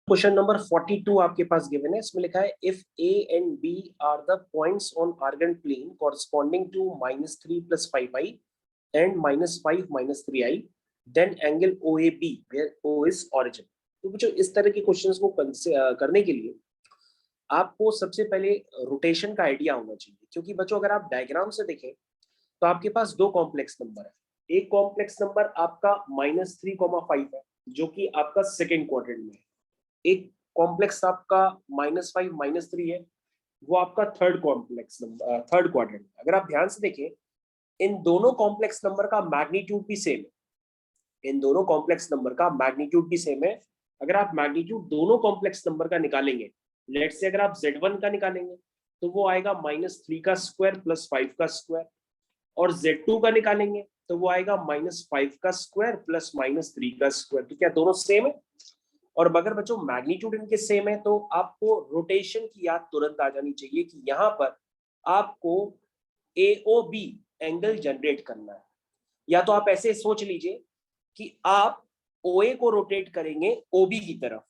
Question number 42 आपके पास given है। इसमें लिखा है if A and B are the points on Argand plane corresponding to -3 + 5i and -5 - 3i then angle OAB where O is origin. तो बच्चों इस तरह के क्वेश्चंस को करने के लिए आपको सबसे पहले रोटेशन का आइडिया होना चाहिए, क्योंकि बच्चों अगर आप डायग्राम से देखें तो आपके पास दो कॉम्प्लेक्स नंबर है। एक कॉम्प्लेक्स नंबर आपका -3,5 है जो कि आपका सेकेंड क्वाड्रेंट में है। एक कॉम्प्लेक्स आपका -5 - 3 है, वो आपका third complex number third quadrant. अगर आप ध्यान से देखें इन दोनों कॉम्प्लेक्स नंबर का मैग्नीट्यूड भी सेम है। इन दोनों कॉम्प्लेक्स नंबर का मैग्नीट्यूड भी सेम है। अगर आप मैग्नीट्यूड दोनों कॉम्प्लेक्स नंबर का निकालेंगे, लेट से अगर आप Z1 का निकालेंगे तो वो आएगा -3 का स्क्वायर + 5 का स्क्वायर, और Z2 का निकालेंगे तो वो आएगा -5 का स्क्वायर + -3 का स्क्वायर। तो क्या दोनों सेम है? और अगर बच्चों मैग्नीट्यूड इनके सेम है तो आपको रोटेशन की याद तुरंत आ जानी चाहिए कि यहाँ पर आपको AOB एंगल जनरेट करना है। या तो आप ऐसे सोच लीजिए कि आप OA को रोटेट करेंगे OB की तरफ,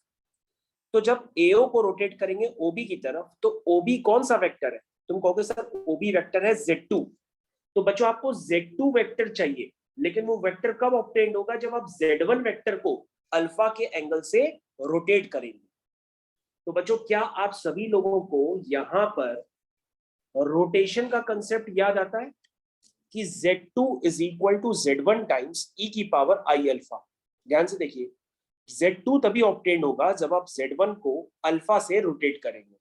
तो जब AO को रोटेट करेंगे OB की तरफ तो OB कौन सा वेक्टर है? तुम कहोगे सर OB वेक्टर है Z2। तो बच्चों आपको Z2 वेक्टर चाहिए, लेकिन वो वेक्टर कब ऑब्टेन्ड होगा? जब आप Z1 वेक्टर को अल्फा के एंगल से रोटेट करेंगे। तो बच्चों क्या आप सभी लोगों को यहां पर रोटेशन का कंसेप्ट याद आता है कि Z2 = Z1 times e⁻I alpha. ध्यान से देखिए, Z2 तभी ऑब्टेन्ड होगा जब आप Z1 को अल्फा से रोटेट करेंगे।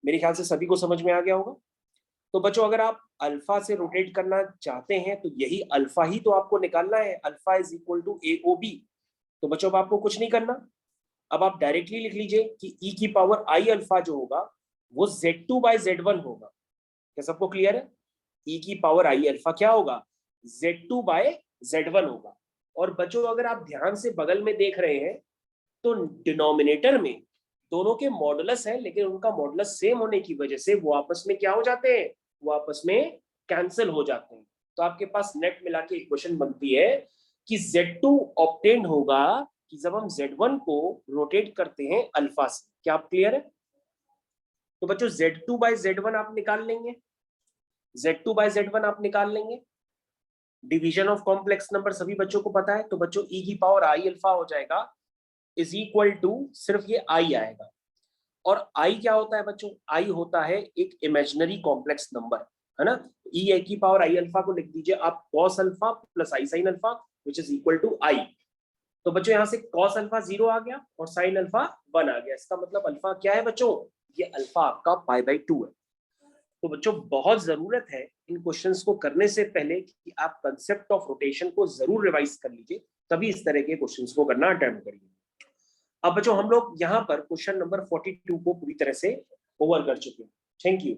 मेरे ख्याल से सभी को समझ में आ गया होगा। तो बच्चों अगर आप अल्फा से रोटेट करना चाहते हैं तो यही अल्फा ही तो आपको निकालना है। Alpha = AOB। तो बच्चों अब आपको कुछ नहीं करना, अब आप डायरेक्टली लिख लीजिए कि e⁻I अल्फा जो होगा वो Z2/Z1 होगा। क्या सबको क्लियर है? e⁻I अल्फा क्या होगा? Z2/Z1 होगा। और बच्चों अगर आप ध्यान से बगल में देख रहे हैं तो डिनोमिनेटर में दोनों के मॉडुलस है, लेकिन उनका मॉडुलस सेम होने की वजह से वो आपस में क्या हो जाते हैं? वो आपस में कैंसिल हो जाते हैं। तो आपके पास नेट मिला के इक्वेशन बनती है कि Z2 ऑब्टेन्ड होगा कि जब हम Z1 को रोटेट करते हैं अल्फा से। क्या आप क्लियर है? तो बच्चों Z2/Z1 आप निकाल लेंगे, Z2/Z1 आप निकाल लेंगे। डिवीजन ऑफ कॉम्प्लेक्स नंबर सभी बच्चों को पता है, तो बच्चों e⁻I अल्फा हो जाएगा = सिर्फ ये I आएगा। और I क्या होता है बच्चों? I होता है एक इमेजिनरी कॉम्प्लेक्स नंबर, है ना। e⁻I अल्फा को लिख दीजिए आप cos alpha + I sin alpha = I। तो बच्चों यहाँ से cos अल्फा 0 आ गया और sin अल्फा 1 आ गया। इसका मतलब अल्फा क्या है बच्चों? ये अल्फा आपका π/2 है। तो बच्चों बहुत जरूरत है इन क्वेश्चंस को करने से पहले कि आप कंसेप्ट ऑफ रोटेशन को जरूर रिवाइज कर लीजिए, तभी इस तरह के क्वेश्चंस को करना अटेम्प्ट करिए। अब बच्चों हम लोग यहाँ पर क्वेश्चन नंबर 42 को पूरी तरह से ओवर कर चुके हैं। Thank you.